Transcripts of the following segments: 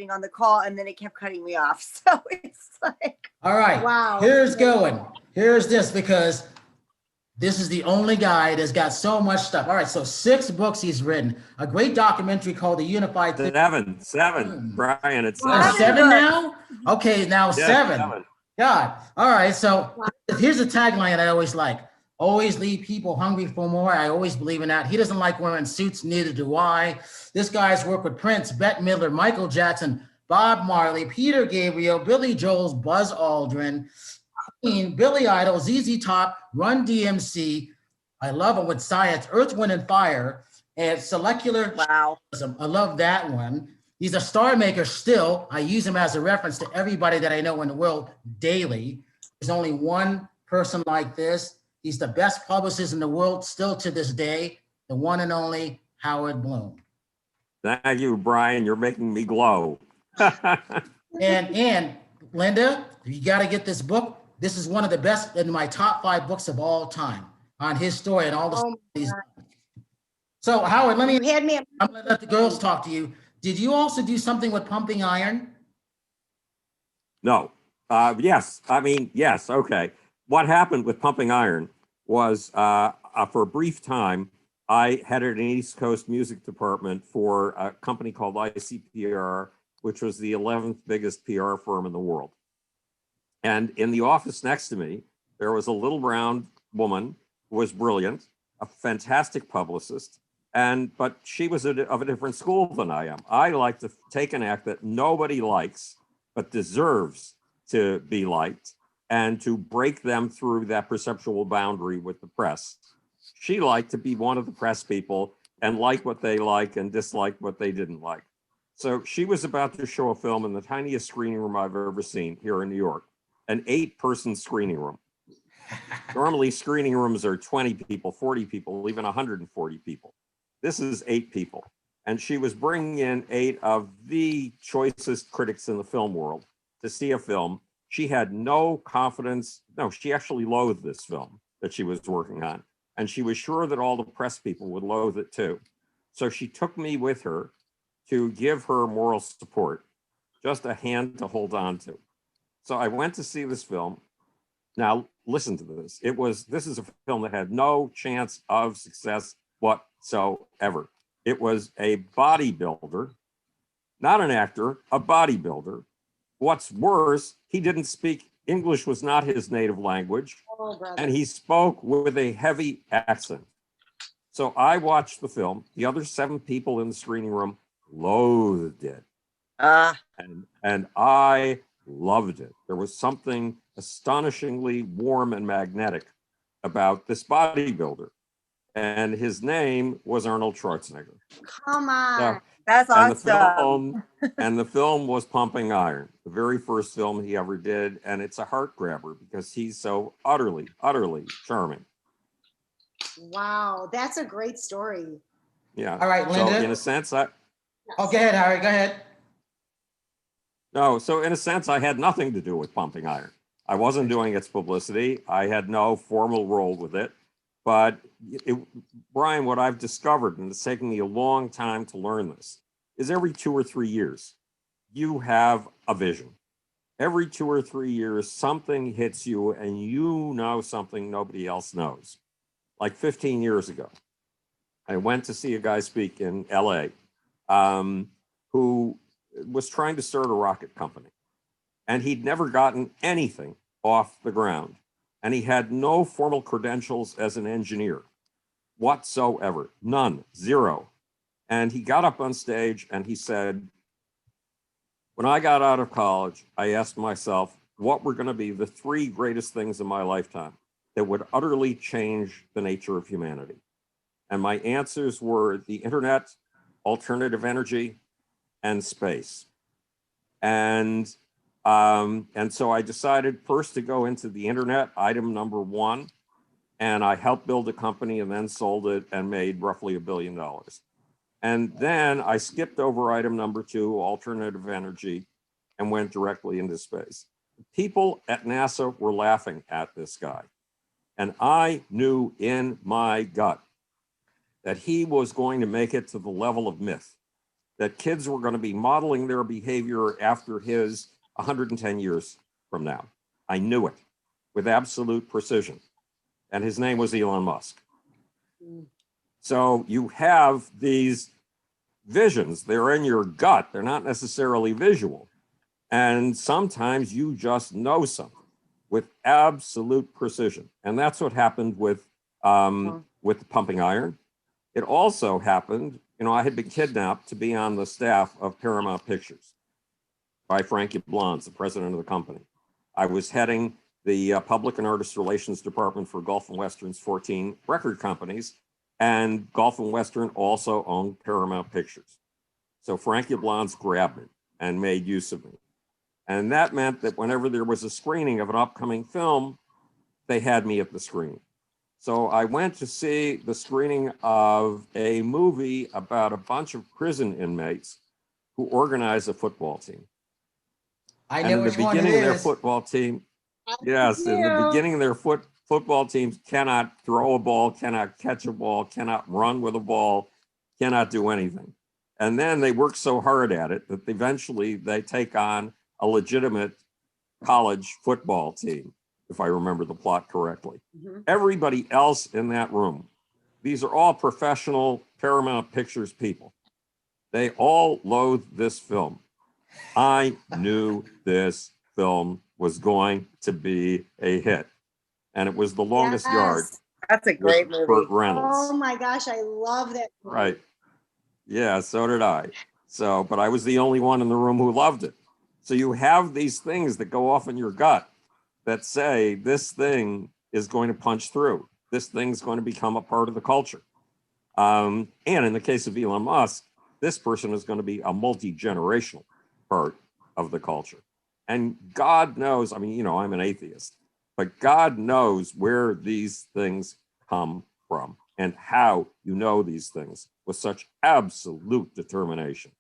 getting on the call, and then it kept cutting me off. So it's like, all right, wow. Here's going. Here's this, because this is the only guy that's got so much stuff. All right, so 6 books he's written. A great documentary called The Unified. Seven, Brian, it's Oh, 7. 7 now? Okay, now Yes, 7. 7. God. All right, so here's a tagline I always like. Always leave people hungry for more. I always believe in that. He doesn't like wearing suits, neither do I. This guy's worked with Prince, Bette Midler, Michael Jackson, Bob Marley, Peter Gabriel, Billy Joel, Buzz Aldrin, Queen, Billy Idol, ZZ Top, Run DMC. I love it with science, Earth, Wind, and Fire, and Molecular. Wow. I love that one. He's a star maker still. I use him as a reference to everybody that I know in the world daily. There's only one person like this. He's the best publicist in the world still to this day, the one and only Howard Bloom. Thank you, Brian. You're making me glow. And Linda, you got to get this book. This is one of the best in my top 5 books of all time on his story and all the stories. So Howard, I'm gonna let the girls talk to you. Did you also do something with pumping iron? No. Yes. I mean, yes. Okay. What happened with pumping iron was for a brief time, I headed an East Coast music department for a company called ICPR, which was the 11th biggest PR firm in the world. And in the office next to me, there was a little brown woman who was brilliant, a fantastic publicist, but she was of a different school than I am. I like to take an act that nobody likes, but deserves to be liked, and to break them through that perceptual boundary with the press. She liked to be one of the press people and like what they like and dislike what they didn't like. So she was about to show a film in the tiniest screening room I've ever seen here in New York, an 8-person screening room. Normally screening rooms are 20 people, 40 people, even 140 people. This is 8 people. And she was bringing in 8 of the choicest critics in the film world to see a film. She had no confidence. No, she actually loathed this film that she was working on. And she was sure that all the press people would loathe it too. So she took me with her to give her moral support, just a hand to hold on to. So I went to see this film. Now, listen to this. This is a film that had no chance of success whatsoever. It was a bodybuilder, not an actor, a bodybuilder. What's worse, he didn't speak, English was not his native language, and he spoke with a heavy accent. So I watched the film. The other 7 people in the screening room loathed it. And I loved it. There was something astonishingly warm and magnetic about this bodybuilder. And his name was Arnold Schwarzenegger. Come on. That's awesome. And the film was Pumping Iron, the very first film he ever did. And it's a heart grabber because he's so utterly, utterly charming. Wow, that's a great story. Yeah. All right, Linda. So in a sense, Oh, go ahead, Harry, go ahead. No, so in a sense, I had nothing to do with Pumping Iron. I wasn't doing its publicity. I had no formal role with it. But Brian, what I've discovered, and it's taken me a long time to learn this, is every 2 or 3 years, you have a vision. Every 2 or 3 years, something hits you and you know something nobody else knows. Like 15 years ago, I went to see a guy speak in LA who was trying to start a rocket company. And he'd never gotten anything off the ground. And he had no formal credentials as an engineer whatsoever, none, 0. And he got up on stage and he said, when I got out of college, I asked myself, what were going to be the 3 greatest things in my lifetime that would utterly change the nature of humanity? And my answers were the internet, alternative energy, and space. And so I decided first to go into the internet, item number 1, and I helped build a company and then sold it and made roughly $1 billion. And then I skipped over item number 2, alternative energy, and went directly into space. People at NASA were laughing at this guy. And I knew in my gut that he was going to make it to the level of myth. that kids were going to be modeling their behavior after his 110 years from now. I knew it with absolute precision. And his name was Elon Musk. So you have these visions, they're in your gut, they're not necessarily visual. And sometimes you just know something with absolute precision. And that's what happened with the pumping iron. It also happened, I had been kidnapped to be on the staff of Paramount Pictures by Frankie Blondes, the president of the company. I was heading the Public and Artist Relations Department for Gulf and Western's 14 record companies, and Gulf and Western also owned Paramount Pictures. So Frankie Blondes grabbed me and made use of me. And that meant that whenever there was a screening of an upcoming film, they had me at the screening. So I went to see the screening of a movie about a bunch of prison inmates who organize a football team. I And know in the which one it beginning of their is. football team, yes, in the beginning of their football teams cannot throw a ball, cannot catch a ball, cannot run with a ball, cannot do anything. And then they work so hard at it that eventually they take on a legitimate college football team, if I remember the plot correctly. Everybody else in that room, these are all professional Paramount Pictures people. They all loathe this film. I knew this film was going to be a hit. And it was The Longest Yard. That's a great with movie. Burt Reynolds. Oh my gosh, I love that movie. Right. Yeah, so did I. So, but I was the only one in the room who loved it. So you have these things that go off in your gut that say this thing is going to punch through. This thing's going to become a part of the culture. And in the case of Elon Musk, this person is going to be a multi-generational part of the culture. And God knows, I'm an atheist, but God knows where these things come from and how you know these things with such absolute determination.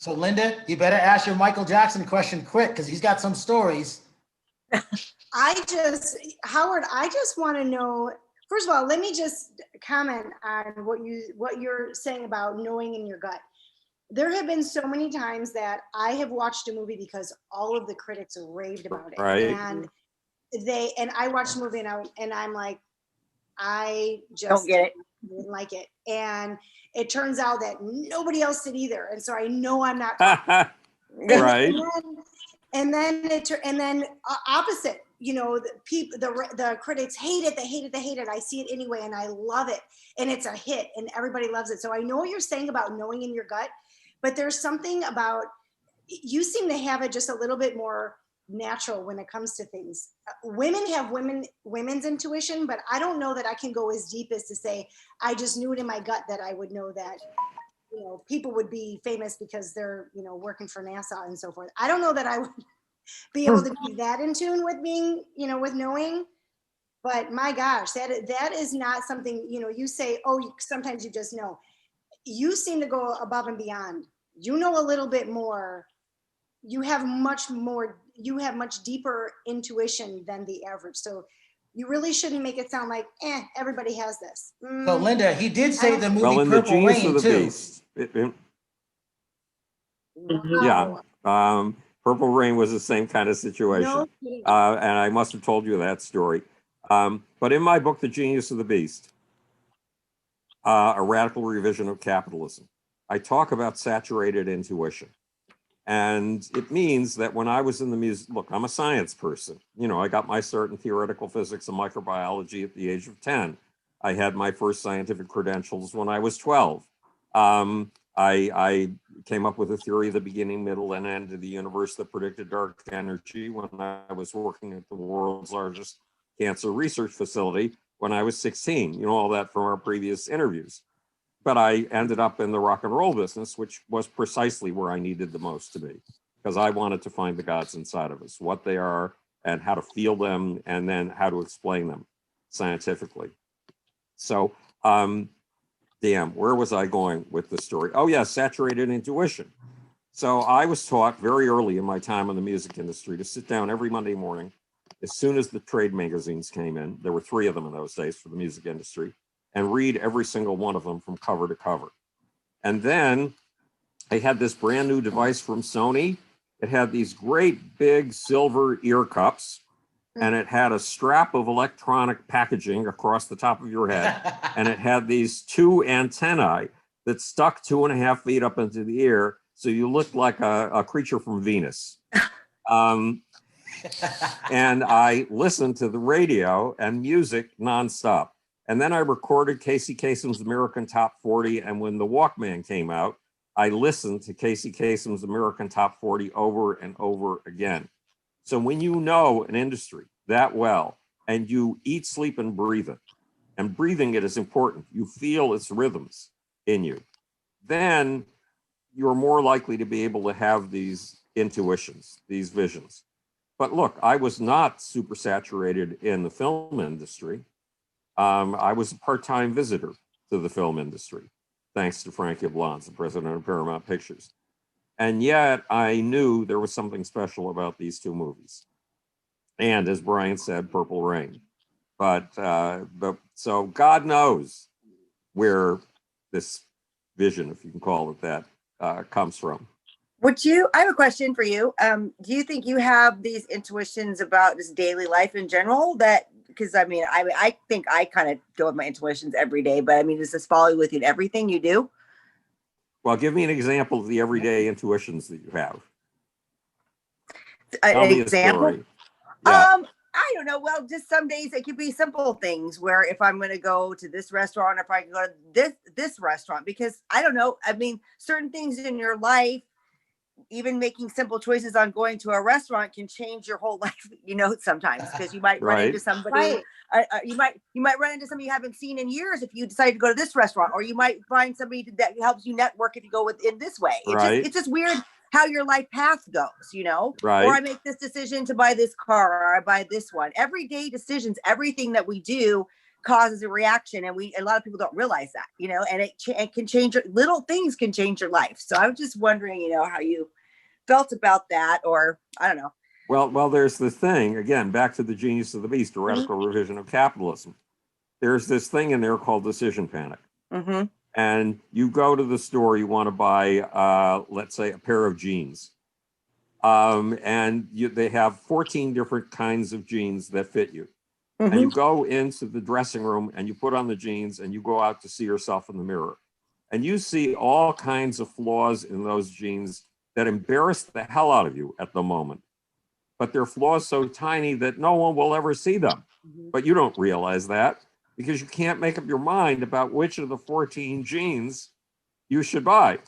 So Linda, you better ask your Michael Jackson question quick because he's got some stories. Howard, I just want to know, first of all, let me just comment on what you're saying about knowing in your gut. There have been so many times that I have watched a movie because all of the critics raved about it. Right. And I watched the movie and I'm like, I just Don't get it. didn't like it. And it turns out that nobody else did either. And so I know I'm not. Right. And then opposite, the critics hate it. They hate it. I see it anyway. And I love it. And it's a hit and everybody loves it. So I know what you're saying about knowing in your gut, but there's something about, you seem to have it just a little bit more natural when it comes to things. Women have women's intuition, but I don't know that I can go as deep as to say, I just knew it in my gut that I would know that, people would be famous because they're, working for NASA and so forth. I don't know that I would be able to be that in tune with being, with knowing, but my gosh, that is not something, you say, oh, sometimes you just know. You seem to go above and beyond. You know a little bit more. You have much deeper intuition than the average. So you really shouldn't make it sound like, everybody has this. So Linda, he did say the movie Well, in the Purple Genius Rain of the too. Beast, Wow. yeah, Purple Rain was the same kind of situation. No kidding. And I must have told you that story. But in my book, The Genius of the Beast, A Radical Revision of Capitalism, I talk about saturated intuition. And it means that when I was in the music, look, I'm a science person. I got my start in theoretical physics and microbiology at the age of 10. I had my first scientific credentials when I was 12. I came up with a theory of the beginning, middle, and end of the universe that predicted dark energy when I was working at the world's largest cancer research facility when I was 16. All that from our previous interviews. But I ended up in the rock and roll business, which was precisely where I needed the most to be, because I wanted to find the gods inside of us, what they are and how to feel them, and then how to explain them scientifically. So, damn, where was I going with the story? Oh, yeah, saturated intuition. So I was taught very early in my time in the music industry to sit down every Monday morning, as soon as the trade magazines came in. There were 3 of them in those days for the music industry, and read every single one of them from cover to cover. And then I had this brand new device from Sony. It had these great big silver ear cups, and it had a strap of electronic packaging across the top of your head. And it had these two antennae that stuck 2.5 feet up into the air. So you looked like a creature from Venus. And I listened to the radio and music nonstop. And then I recorded Casey Kasem's American Top 40. And when the Walkman came out, I listened to Casey Kasem's American Top 40 over and over again. So when you know an industry that well, and you eat, sleep, and breathe it, and breathing it is important, you feel its rhythms in you, then you're more likely to be able to have these intuitions, these visions. But look, I was not super saturated in the film industry. I was a part-time visitor to the film industry, thanks to Frank Yablans, the president of Paramount Pictures. And yet I knew there was something special about these two movies. And as Brian said, Purple Rain. But so God knows where this vision, if you can call it that, comes from. I have a question for you. Do you think you have these intuitions about just daily life in general? Because I mean, I think I kind of go with my intuitions every day, but I mean, does this follow you with you in everything you do? Well, give me an example of the everyday intuitions that you have. An Tell me example? a story. Yeah. I don't know. Well, just some days it could be simple things where if I'm going to go to this restaurant, or if I can go to this restaurant, because I don't know. I mean, certain things in your life, even making simple choices on going to a restaurant can change your whole life, sometimes, because you might run into somebody, you might run into somebody you haven't seen in years if you decide to go to this restaurant, or you might find somebody that helps you network if you go in this way. It's just weird how your life path goes, Right. Or I make this decision to buy this car, or I buy this one. Everyday decisions, everything that we do causes a reaction, and a lot of people don't realize that, and it can change. Little things can change your life. So I was just wondering, how you felt about that, or I don't know. Well, there's the thing, again, back to the genius of the beast, a radical revision of capitalism. There's this thing in there called decision panic. Mm-hmm. And you go to the store, you want to buy, let's say, a pair of jeans. They have 14 different kinds of jeans that fit you. Mm-hmm. And you go into the dressing room and you put on the jeans and you go out to see yourself in the mirror. And you see all kinds of flaws in those jeans that embarrass the hell out of you at the moment. But they're flaws so tiny that no one will ever see them. Mm-hmm. But you don't realize that because you can't make up your mind about which of the 14 jeans you should buy.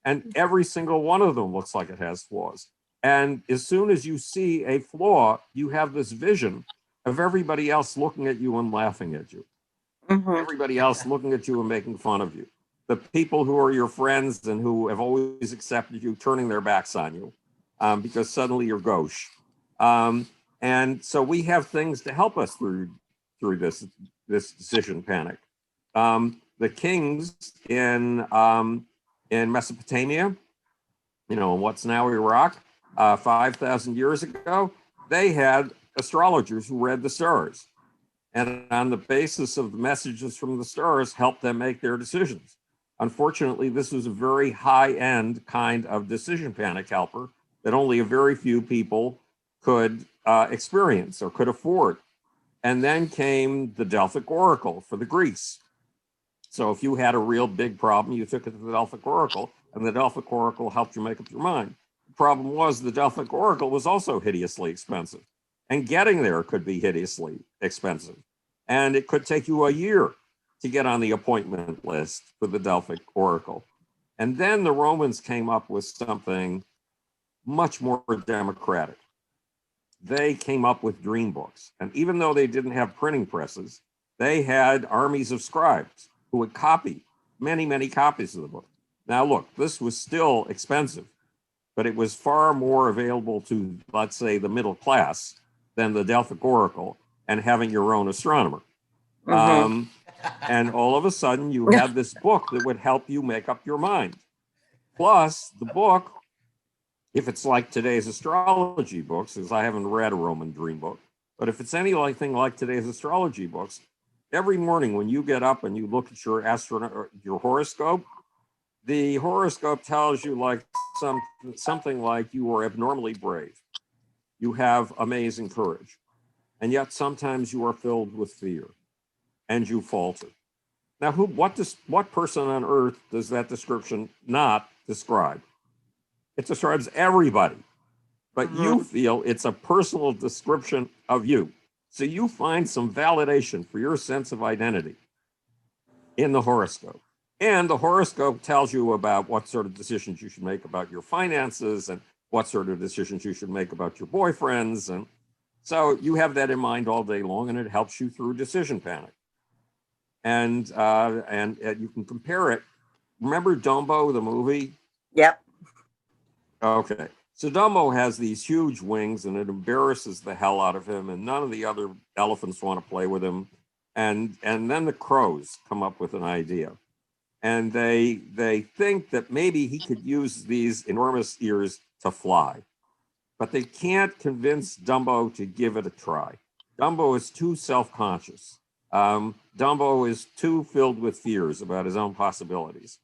And every single one of them looks like it has flaws. And as soon as you see a flaw, you have this vision of everybody else looking at you and laughing at you. Mm-hmm. Everybody else looking at you and making fun of you. The people who are your friends and who have always accepted you turning their backs on you because suddenly you're gauche. And so we have things to help us through this decision panic. The kings in Mesopotamia, in what's now Iraq, 5,000 years ago, they had astrologers who read the stars. And on the basis of the messages from the stars, helped them make their decisions. Unfortunately, this was a very high-end kind of decision panic helper that only a very few people could experience or could afford. And then came the Delphic Oracle for the Greeks. So if you had a real big problem, you took it to the Delphic Oracle, and the Delphic Oracle helped you make up your mind. The problem was the Delphic Oracle was also hideously expensive, and getting there could be hideously expensive. And it could take you a year to get on the appointment list for the Delphic Oracle. And then the Romans came up with something much more democratic. They came up with dream books. And even though they didn't have printing presses, they had armies of scribes who would copy many, many copies of the book. Now, look, this was still expensive, but it was far more available to, let's say, the middle class than the Delphic Oracle and having your own astronomer. Mm-hmm. And all of a sudden, you had this book that would help you make up your mind. Plus, the book, if it's like today's astrology books, because I haven't read a Roman dream book, but if it's anything like today's astrology books, every morning when you get up and you look at your horoscope, The horoscope tells you like something like you are abnormally brave. You have amazing courage. And yet sometimes you are filled with fear and you falter. Now, what person on earth does that description not describe? It describes everybody, but you feel it's a personal description of you. So you find some validation for your sense of identity in the horoscope. And the horoscope tells you about what sort of decisions you should make about your finances and what sort of decisions you should make about your boyfriends. And so you have that in mind all day long, and it helps you through decision panic. And you can compare it. Remember Dumbo, the movie? Yep. Okay. So Dumbo has these huge wings, and it embarrasses the hell out of him, and none of the other elephants want to play with him. And then the crows come up with an idea. And they think that maybe he could use these enormous ears to fly. But they can't convince Dumbo to give it a try. Dumbo is too self-conscious. Dumbo is too filled with fears about his own possibilities.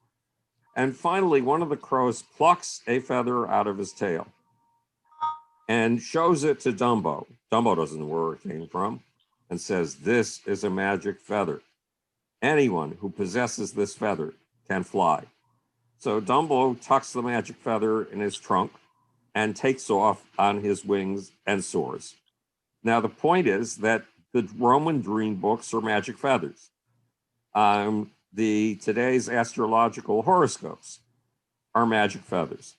And finally, one of the crows plucks a feather out of his tail and shows it to Dumbo. Dumbo doesn't know where it came from and says, "This is a magic feather. Anyone who possesses this feather can fly." So Dumbo tucks the magic feather in his trunk and takes off on his wings and soars. Now, the point is that the Roman dream books are magic feathers. Today's astrological horoscopes are magic feathers.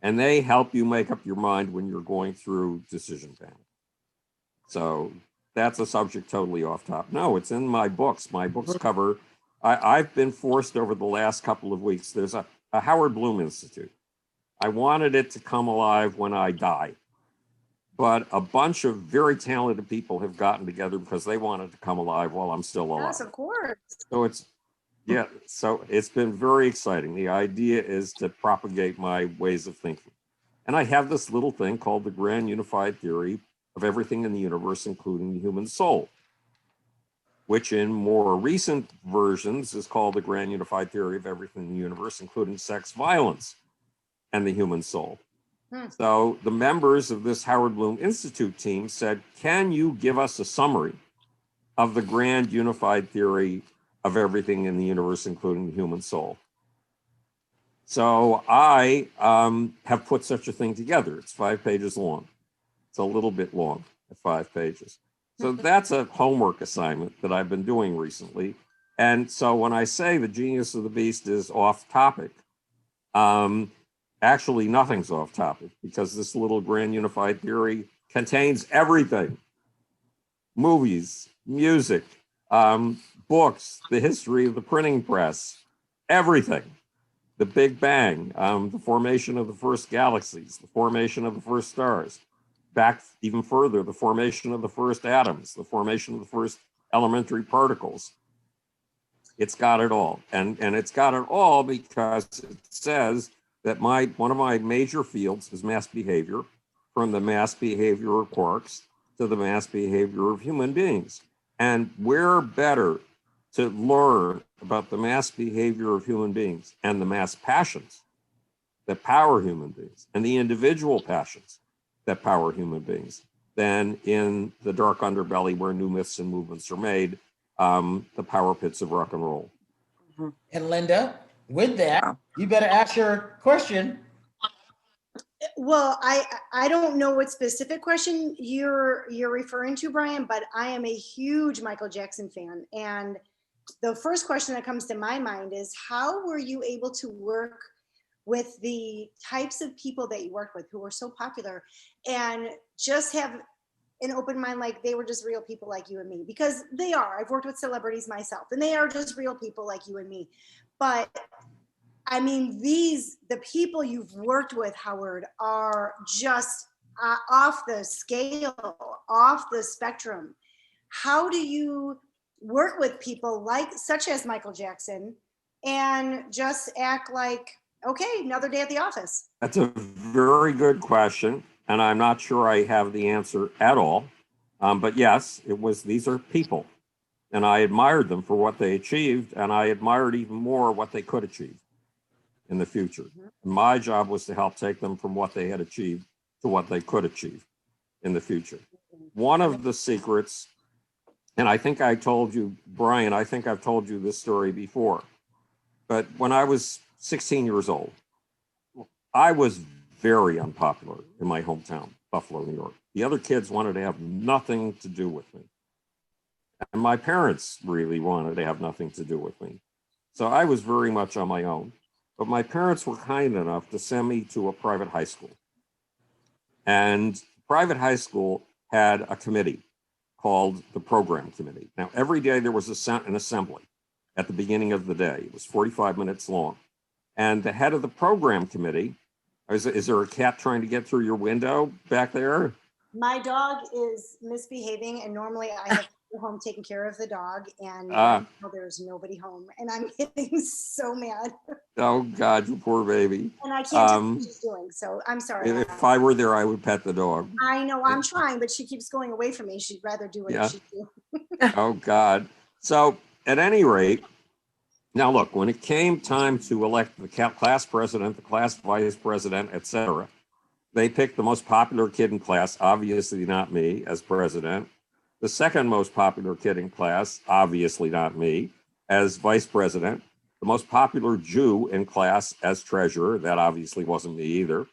And they help you make up your mind when you're going through decision panic. So that's a subject totally off top. No, it's in my books. My books cover, I've been forced over the last couple of weeks. There's a Howard Bloom Institute. I wanted it to come alive when I die. But a bunch of very talented people have gotten together because they wanted to come alive while I'm still alive. Yes, of course. So it's been very exciting. The idea is to propagate my ways of thinking. And I have this little thing called the Grand Unified Theory of Everything in the Universe, including the human soul, which in more recent versions is called the Grand Unified Theory of Everything in the Universe, including sex, violence, and the human soul. So the members of this Howard Bloom Institute team said, "Can you give us a summary of the Grand Unified Theory of Everything in the Universe, including the human soul?" So I have put such a thing together. It's 5 pages long. It's a little bit long at 5 pages. So that's a homework assignment that I've been doing recently. And so when I say the genius of the beast is off topic, actually nothing's off topic, because this little Grand Unified Theory contains everything: movies, music, books, the history of the printing press, everything. The Big Bang, the formation of the first galaxies, the formation of the first stars, back even further, the formation of the first atoms, the formation of the first elementary particles. It's got it all. And it's got it all because it says that one of my major fields is mass behavior, from the mass behavior of quarks to the mass behavior of human beings. And we're better to learn about the mass behavior of human beings and the mass passions that power human beings and the individual passions that power human beings than in the dark underbelly where new myths and movements are made, the power pits of rock and roll. And Linda, with that, you better ask your question. Well, I don't know what specific question you're referring to, Brian, but I am a huge Michael Jackson fan. And the first question that comes to my mind is, how were you able to work with the types of people that you worked with who were so popular and just have an open mind, like they were just real people like you and me? Because they are. I've worked with celebrities myself, and they are just real people like you and me. But I mean, the people you've worked with, Howard, are just off the scale, off the spectrum. How do you work with people such as Michael Jackson and just act like, okay, another day at the office? That's a very good question, and I'm not sure I have the answer at all. But yes, these are people, and I admired them for what they achieved, and I admired even more what they could achieve. in the future. My job was to help take them from what they had achieved to what they could achieve in the future. One of the secrets, and I think I told you, Brian, I think I've told you this story before, but when I was 16 years old, I was very unpopular in my hometown, Buffalo, New York. The other kids wanted to have nothing to do with me. And my parents really wanted to have nothing to do with me. So I was very much on my own. But my parents were kind enough to send me to a private high school. And private high school had a committee called the program committee. Now, every day there was an assembly at the beginning of the day. It was 45 minutes long. And the head of the program committee, is there a cat trying to get through your window back there? My dog is misbehaving, and normally I have to go home taking care of the dog, and there's nobody home, and I'm getting so mad. Oh God, you poor baby. And I can't tell what she's doing, so I'm sorry. If I were there, I would pet the dog. I know, I'm trying, but she keeps going away from me. She'd rather do what she's doing. Oh God. So at any rate, now look, when it came time to elect the class president, the class vice president, etc., they picked the most popular kid in class, obviously not me, as president. The second most popular kid in class, obviously not me, as vice president. The most popular Jew in class as treasurer, that obviously wasn't me either.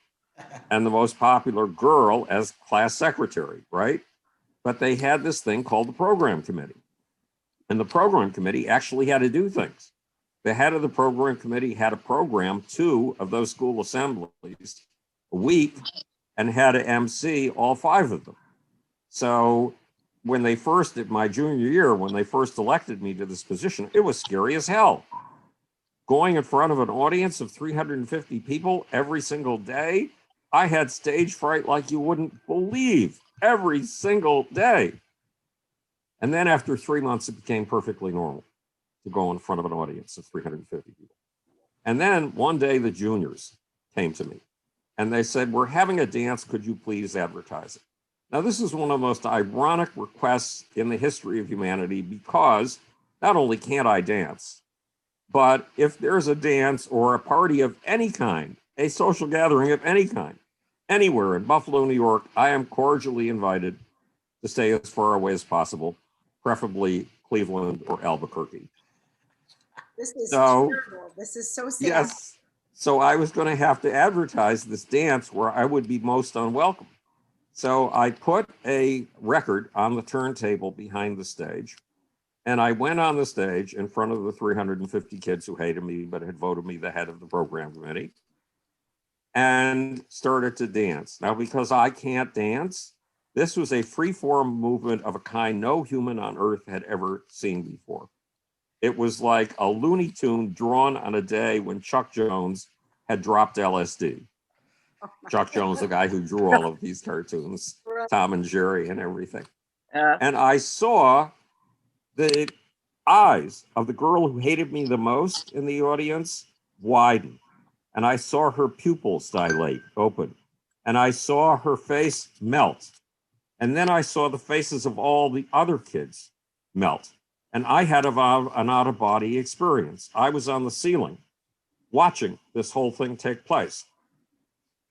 And the most popular girl as class secretary, right? But they had this thing called the program committee. And the program committee actually had to do things. The head of the program committee had to program 2 of those school assemblies a week and had to MC all 5 of them. So when they first, at my junior year, when they first elected me to this position, it was scary as hell. Going in front of an audience of 350 people every single day, I had stage fright like you wouldn't believe every single day. And then after 3 months, it became perfectly normal to go in front of an audience of 350 people. And then one day the juniors came to me and they said, "We're having a dance, could you please advertise it?" Now, this is one of the most ironic requests in the history of humanity, because not only can't I dance, but if there's a dance or a party of any kind, a social gathering of any kind, anywhere in Buffalo, New York, I am cordially invited to stay as far away as possible, preferably Cleveland or Albuquerque. This is terrible. This is so sad. Yes. So I was going to have to advertise this dance where I would be most unwelcome. So I put a record on the turntable behind the stage, and I went on the stage in front of the 350 kids who hated me but had voted me the head of the program committee, and started to dance. Now, because I can't dance, this was a free-form movement of a kind no human on earth had ever seen before. It was like a Looney Tune drawn on a day when Chuck Jones had dropped LSD. Chuck Jones, the guy who drew all of these cartoons, Tom and Jerry and everything. And I saw the eyes of the girl who hated me the most in the audience widen. And I saw her pupils dilate, open. And I saw her face melt. And then I saw the faces of all the other kids melt. And I had an out-of-body experience. I was on the ceiling watching this whole thing take place.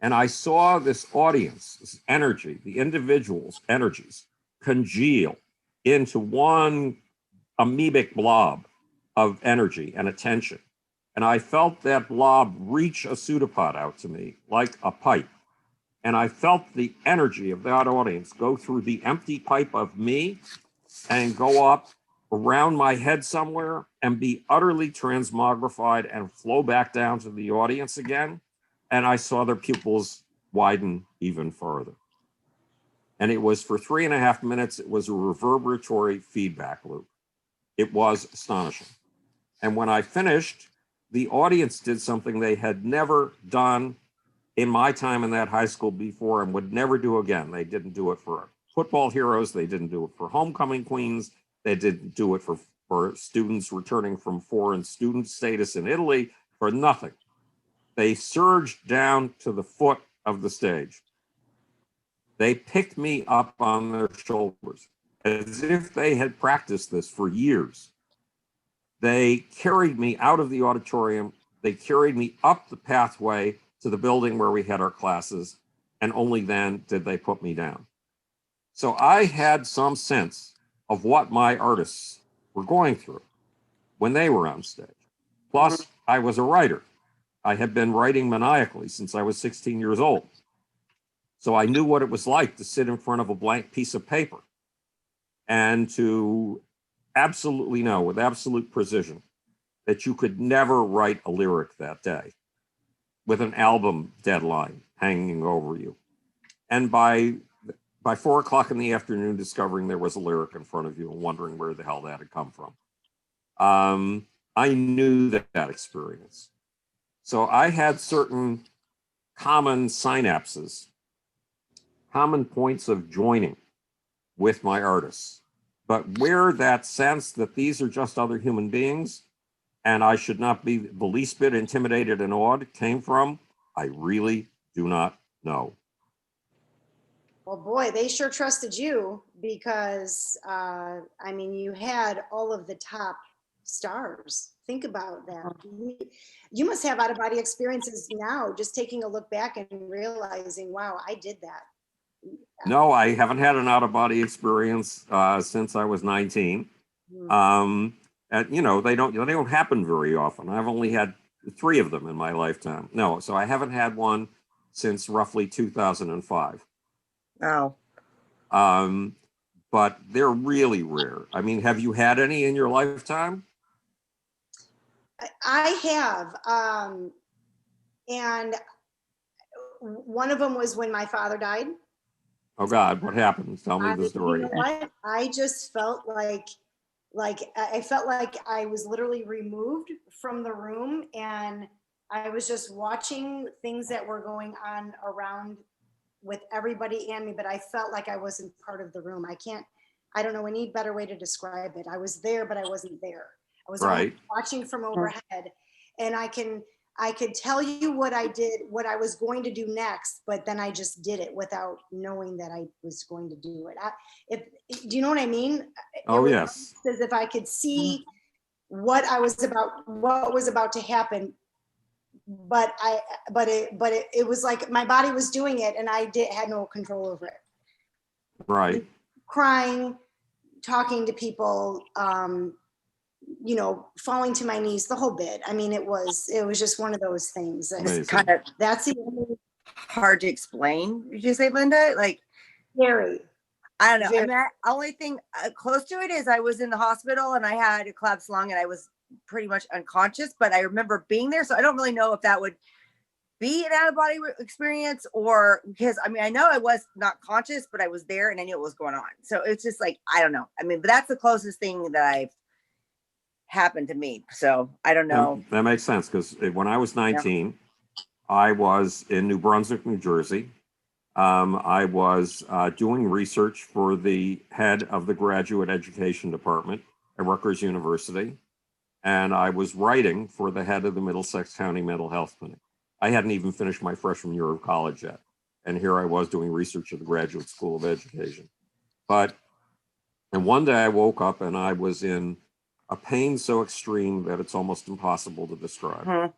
And I saw this audience, this energy, the individuals' energies congeal into one amoebic blob of energy and attention. And I felt that blob reach a pseudopod out to me like a pipe. And I felt the energy of that audience go through the empty pipe of me and go up around my head somewhere and be utterly transmogrified and flow back down to the audience again. And I saw their pupils widen even further. And it was for 3.5 minutes. It was a reverberatory feedback loop. It was astonishing. And when I finished, the audience did something they had never done in my time in that high school before and would never do again. They didn't do it for football heroes. They didn't do it for homecoming queens. They didn't do it for students returning from foreign student status in Italy, for nothing. They surged down to the foot of the stage. They picked me up on their shoulders as if they had practiced this for years. They carried me out of the auditorium. They carried me up the pathway to the building where we had our classes, and only then did they put me down. So I had some sense of what my artists were going through when they were on stage. Plus, I was a writer. I had been writing maniacally since I was 16 years old. So I knew what it was like to sit in front of a blank piece of paper and to absolutely know with absolute precision that you could never write a lyric that day with an album deadline hanging over you. And by 4 o'clock in the afternoon, discovering there was a lyric in front of you and wondering where the hell that had come from. I knew that experience. So I had certain common synapses, common points of joining with my artists. But where that sense that these are just other human beings and I should not be the least bit intimidated and awed came from, I really do not know. Well, boy, they sure trusted you because, I mean, you had all of the top stars. Think about that. You must have out of body experiences now, just taking a look back and realizing, wow, I did that. No, I haven't had an out of body experience since I was 19. And you know, they don't happen very often. I've only had 3 of them in my lifetime. No, so I haven't had one since roughly 2005. Oh, But they're really rare. I mean, have you had any in your lifetime? I have. And one of them was when my father died. Oh God, what happened? Tell me the story. You know what? I just felt like I felt like I was literally removed from the room, and I was just watching things that were going on around with everybody and me, but I felt like I wasn't part of the room. I don't know any better way to describe it. I was there, but I wasn't there. I was Right. watching from overhead, and I could tell you what I did, what I was going to do next, but then I just did it without knowing that I was going to do it. Do you know what I mean? Oh yes. As if I could see what was about to happen, but it was like my body was doing it, and I had no control over it. Right. Crying, talking to people, falling to my knees, the whole bit. I mean, it was just one of those things. it's kind of That's the only hard to explain. Did you say, Linda? Like, very. I don't know. Very. I mean, the only thing close to it is I was in the hospital and I had a collapsed lung and I was pretty much unconscious, but I remember being there. So I don't really know if that would be an out of body experience or because I mean, I know I was not conscious, but I was there and I knew what was going on. So it's just like, I don't know. I mean, but that's the closest thing that I've happened to me. So I don't know. That makes sense because when I was 19, I was in New Brunswick, New Jersey. I was doing research for the head of the graduate education department at Rutgers University, and I was writing for the head of the Middlesex County Mental Health Clinic. I hadn't even finished my freshman year of college yet, and here I was doing research at the Graduate School of Education. And one day I woke up and I was in a pain so extreme that it's almost impossible to describe. Mhm.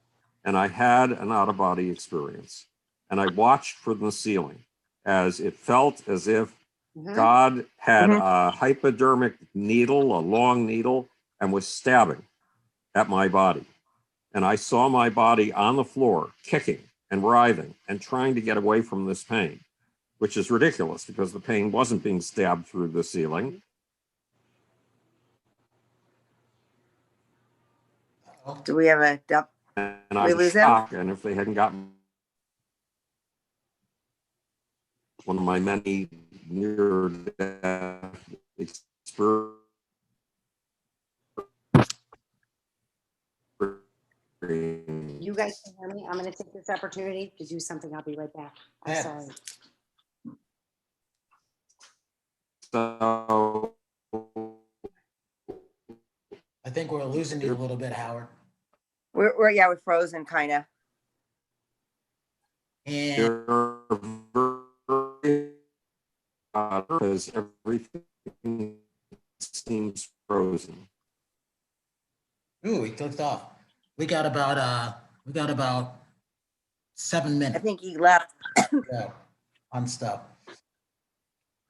And I had an out-of-body experience, and I watched from the ceiling as it felt as if God had a hypodermic needle, a long needle, and was stabbing at my body. And I saw my body on the floor, kicking and writhing and trying to get away from this pain, which is ridiculous because the pain wasn't being stabbed through the ceiling. Do we have a dump? And I was shocked. And if they hadn't gotten one of my many near-death experiences, You guys can hear me? I'm going to take this opportunity to do something. I'll be right back. I'm sorry. So I think we're losing you a little bit, Howard. We're frozen kind of. And because everything seems frozen. ooh, he clicked off. We got about We got about 7 I minutes think he left. to go on stuff.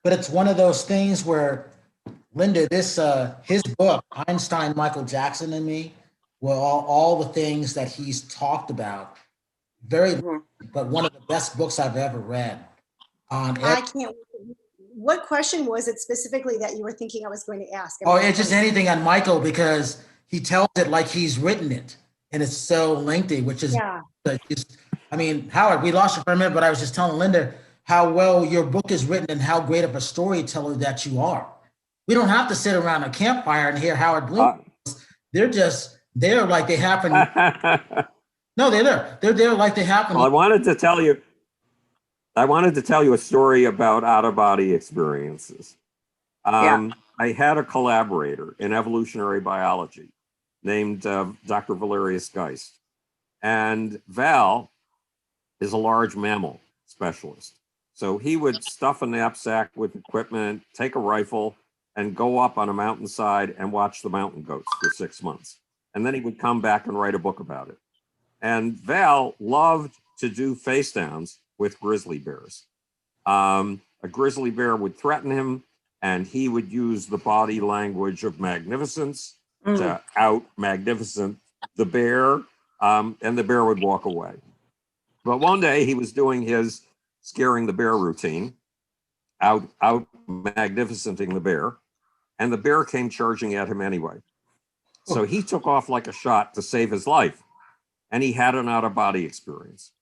But it's one of those things where, Linda, his book, Einstein, Michael Jackson and Me, were all the things that he's talked about. Very, Mhm. but one of the best books I've ever read on I can't. What question was it specifically that you were thinking I was going to ask? Oh, it's just anything on Michael, because he tells it like he's written it, and it's so lengthy, which is, Yeah. I mean, Howard, we lost you for a minute, but I was just telling Linda how well your book is written and how great of a storyteller that you are. We don't have to sit around a campfire and hear Howard Bloom. They're just there like they happen. No, they're there. They're there like they happen. Well, I wanted to tell you a story about out-of-body experiences. Yeah. I had a collaborator in evolutionary biology named Dr. Valerius Geist. And Val is a large mammal specialist. So he would stuff a knapsack with equipment, take a rifle, and go up on a mountainside and watch the mountain goats for 6 months. And then he would come back and write a book about it. And Val loved to do face downs with grizzly bears. A grizzly bear would threaten him, and he would use the body language of magnificence to out magnificent the bear, and the bear would walk away. But one day he was doing his scaring the bear routine, out magnificenting the bear, and the bear came charging at him anyway. So he took off like a shot to save his life, and he had an out-of-body experience.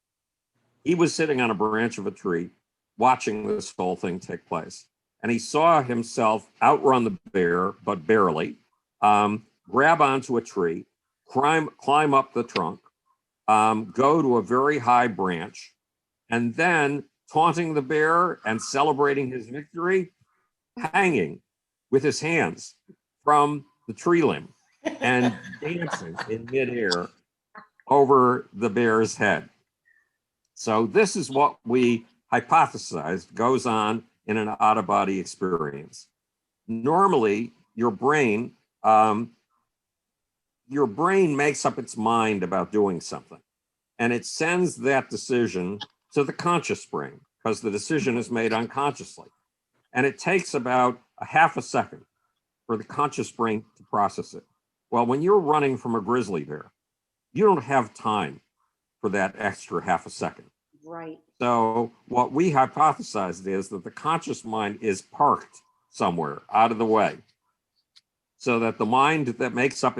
He was sitting on a branch of a tree watching this whole thing take place, and he saw himself outrun the bear, but barely, grab onto a tree, climb up the trunk, go to a very high branch, and then taunting the bear and celebrating his victory, hanging with his hands from the tree limb and dancing in midair over the bear's head. So this is what we hypothesized goes on in an out-of-body experience. Normally, your brain makes up its mind about doing something, and it sends that decision to the conscious brain because the decision is made unconsciously. And it takes about a half a second for the conscious brain to process it. Well, when you're running from a grizzly bear, you don't have time for that extra half a second. Right. So what we hypothesized is that the conscious mind is parked somewhere out of the way, so that the mind that makes up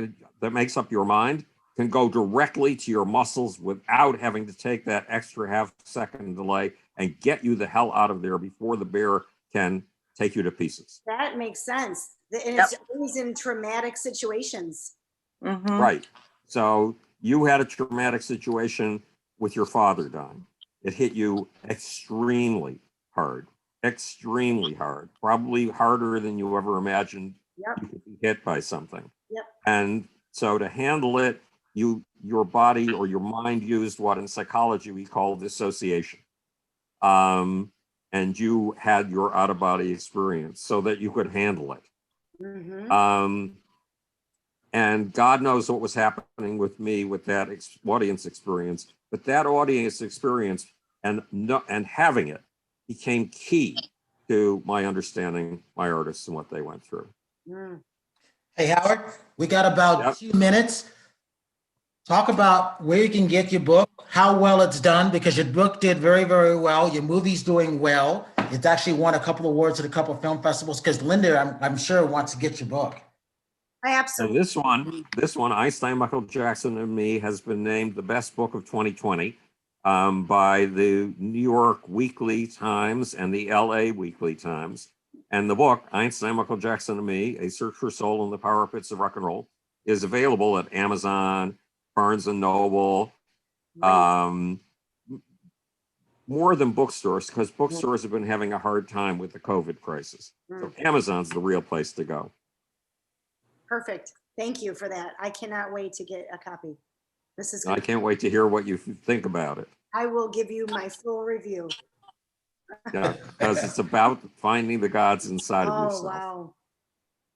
your mind can go directly to your muscles without having to take that extra half second delay and get you the hell out of there before the bear can take you to pieces. That makes sense. And it's always in traumatic situations. Mhm. Right. So you had a traumatic situation with your father dying. It hit you extremely hard, probably harder than you ever imagined Yep. you could be hit by something. Yep. And so to handle it, your body or your mind used what in psychology we call dissociation. And you had your out-of-body experience so that you could handle it. Mm-hmm. And God knows what was happening with me with that audience experience. But that audience experience and having it became key to my understanding my artists and what they went through. Mm. Hey, Howard, we got about 2 minutes. Talk about where you can get your book, how well it's done, because your book did very, very well. Your movie's doing well. It's actually won a couple awards at a couple of film festivals, because Linda, I'm sure, wants to get your book. I And absolutely. this one, Einstein, Michael Jackson and Me, has been named the best book of 2020 by the New York Weekly Times and the LA Weekly Times. And the book, Einstein, Michael Jackson and Me, A Search for Soul and the Power Pits of Rock and Roll, is available at Amazon, Barnes and Noble, more than bookstores, because bookstores have been having a hard time with the COVID crisis. So Amazon's the real place to go. Perfect. Thank you for that. I cannot wait to get a copy. This is good. I can't wait to hear what you think about it. I will give you my full review. Yeah, because it's about finding the gods inside of Oh, yourself. wow.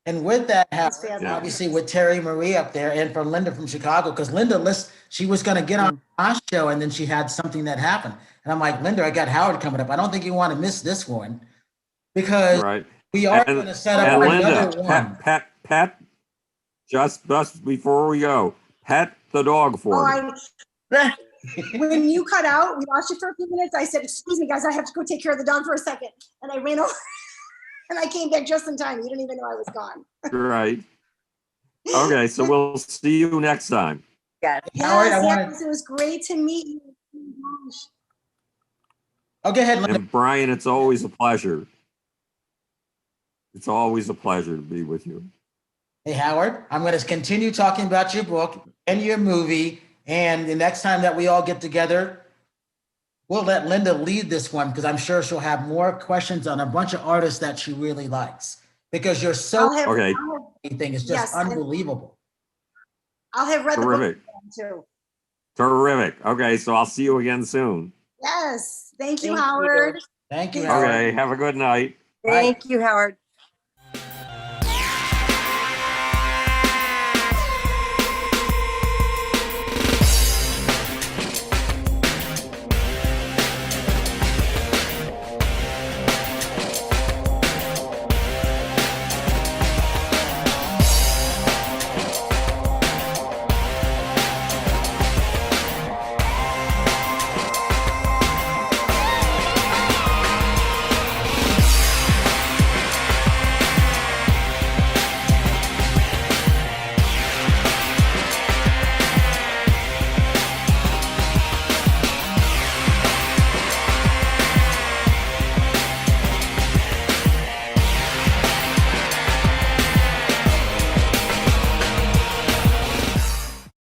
And with that, That's Howard, fantastic. obviously with Terry Marie up there and from Linda from Chicago, because Linda, she was going to get on our show and then she had something that happened. And I'm like, Linda, I got Howard coming up. I don't think you want to miss this one because Right. we are And- going to set And up Linda, another one. pet, just before we go, pet the dog for me. When you cut out, we lost you for a few minutes. I said, excuse me, guys, I have to go take care of the dog for a second. And I ran over and I came back just in time. You didn't even know I was gone. Right. Okay, so we'll see you next time. Yeah. Howard, I wanted- Yes, it was great to meet you. Oh, go ahead, Linda. And Brian, it's always a pleasure. It's always a pleasure to be with you. Hey, Howard, I'm going to continue talking about your book and your movie. And the next time that we all get together, we'll let Linda lead this one because I'm sure she'll have more questions on a bunch of artists that she really likes because you're so Okay. thing is just Yes, and- unbelievable. I'll have read Terrific. the book too. Terrific. Okay, so I'll see you again soon. Yes. Thank you, Thank you. Howard. Thank you, Thank Howard. Okay, have a good night. Thank you, Howard.